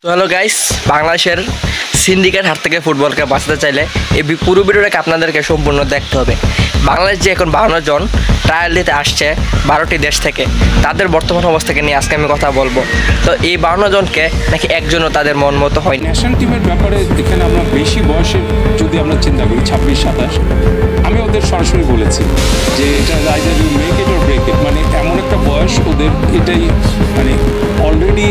তো hello guys, বাংলাদেশের syndicate হাত থেকে ফুটবলকে বাঁচাতে চাইলে এই পুরো ভিডিওটাকে আপনাদেরকে সম্পূর্ণ দেখতে হবে। বাংলাদেশ যে এখন 52 জন ট্রায়াল দিতে আসছে 12টি দেশ থেকে, তাদের বর্তমান অবস্থাকে নিয়ে আজকে আমি কথা বলবো। তো এই 52 জনকে নাকি একজনও তাদের মন মতো হয়। ন্যাশনাল টিমের ব্যাপারে এখানে আমরা বেশি বয়সের যদি আমরা চিন্তা করি 26-27, আমি ওদের সরাসরি বলেছি যে এটা either you make it or break it, মানে এমন একটা বয়স ওদের, এটাই মানে অলরেডি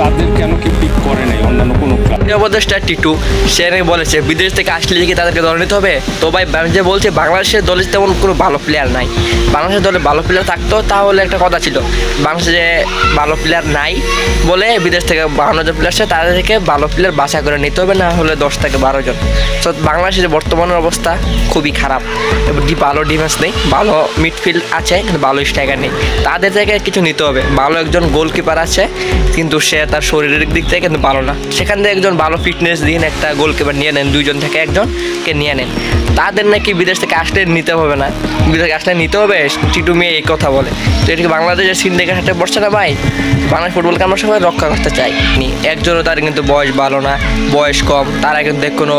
তাদের কেন কি পিক করে নাই অন্যান্য কোনো ক্লাব। উপদেষ্টা টিটু সে নাকি বলেছে বিদেশ থেকে আসলে কি তাদেরকে দল নিতে হবে। তো ভাই যে বলছে বাংলাদেশের দলে তেমন কোনো ভালো প্লেয়ার নাই। বাংলাদেশের দলে ভালো প্লেয়ার থাকতো তাহলে একটা কথা ছিল, বাংলাদেশে ভালো প্লেয়ার নাই বলে বিদেশ থেকে 52 জন প্লেয়ার আসছে, তাদের থেকে ভালো প্লেয়ার বাছাই করে নিতে হবে, না হলে 10 থেকে 12 জন। তো বাংলাদেশের বর্তমানের অবস্থা খুবই খারাপ। ভালো ডিফেন্স নেই, ভালো মিডফিল্ড আছে কিন্তু ভালো স্ট্রাইকার নেই। তাদের থেকে কিছু নিতে হবে। ভালো একজন গোলকিপার আছে কিন্তু সে তার শরীরের দিক থেকে কিন্তু ভালো না, সেখান থেকে একজন ভালো ফিটনেস দিন একটা গোলকিপার নিয়ে নেন, 2 জন থেকে একজনকে নিয়ে নেন। তাদের নাকি বিদেশ থেকে আসলে নিতে হবে না, বিদেশ থেকে আসলে নিতে হবে, টিটু মেয়ে এই কথা বলে। তো এটাকে বাংলাদেশের সিন্ডিকেট হাতে পড়ছে না ভাই। বাংলাদেশ ফুটবলকে আমরা সবাই রক্ষা করতে চাই। একজনও তার কিন্তু বয়স ভালো না, বয়স কম, তারা কিন্তু কোনো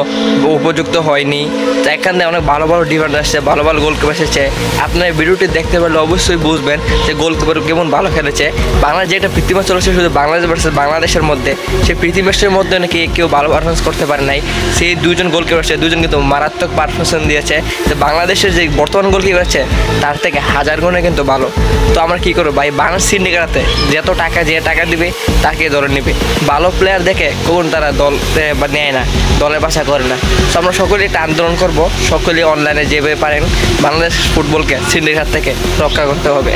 উপযুক্ত হয়নি। তো এখান থেকে অনেক ভালো ভালো ডিফেন্ডার আসছে, ভালো ভালো গোলকিপার এসেছে। আপনার ভিডিওটি দেখতে পারলে অবশ্যই বুঝবেন যে গোলকিপার কেমন ভালো খেলেছে। বাংলাদেশ যে একটা প্রীতি ম্যাচ চলেছে শুধু বাংলাদেশ ভার্সেস বাংলাদেশের মধ্যে, সেই প্রীতি ম্যাচের মধ্যে নাকি কেউ ভালো পারফরমেন্স করতে পারে নাই। সেই 2 জন গোলকিপার আছে, 2 জন কিন্তু মারাত্মক পারফরমেন্স দিয়েছে। তো বাংলাদেশের যে বর্তমান গোলকিপার আছে তার থেকে 1000 গুণে কিন্তু ভালো। তো আমরা কী করবো ভাই, বাংলাদেশ সিন্ডিকেটে যত টাকা যে টাকা দিবে তাকে ধরে নেবে। ভালো প্লেয়ার দেখে কোন তারা দল বা নেয় না, দলে বাসা করে না। তো আমরা সকলেই একটা আন্দোলন করব, সকলেই অনলাইনে যেভাবে পারেন বাংলাদেশ ফুটবলকে সিন্ডিকেট থেকে রক্ষা করতে হবে।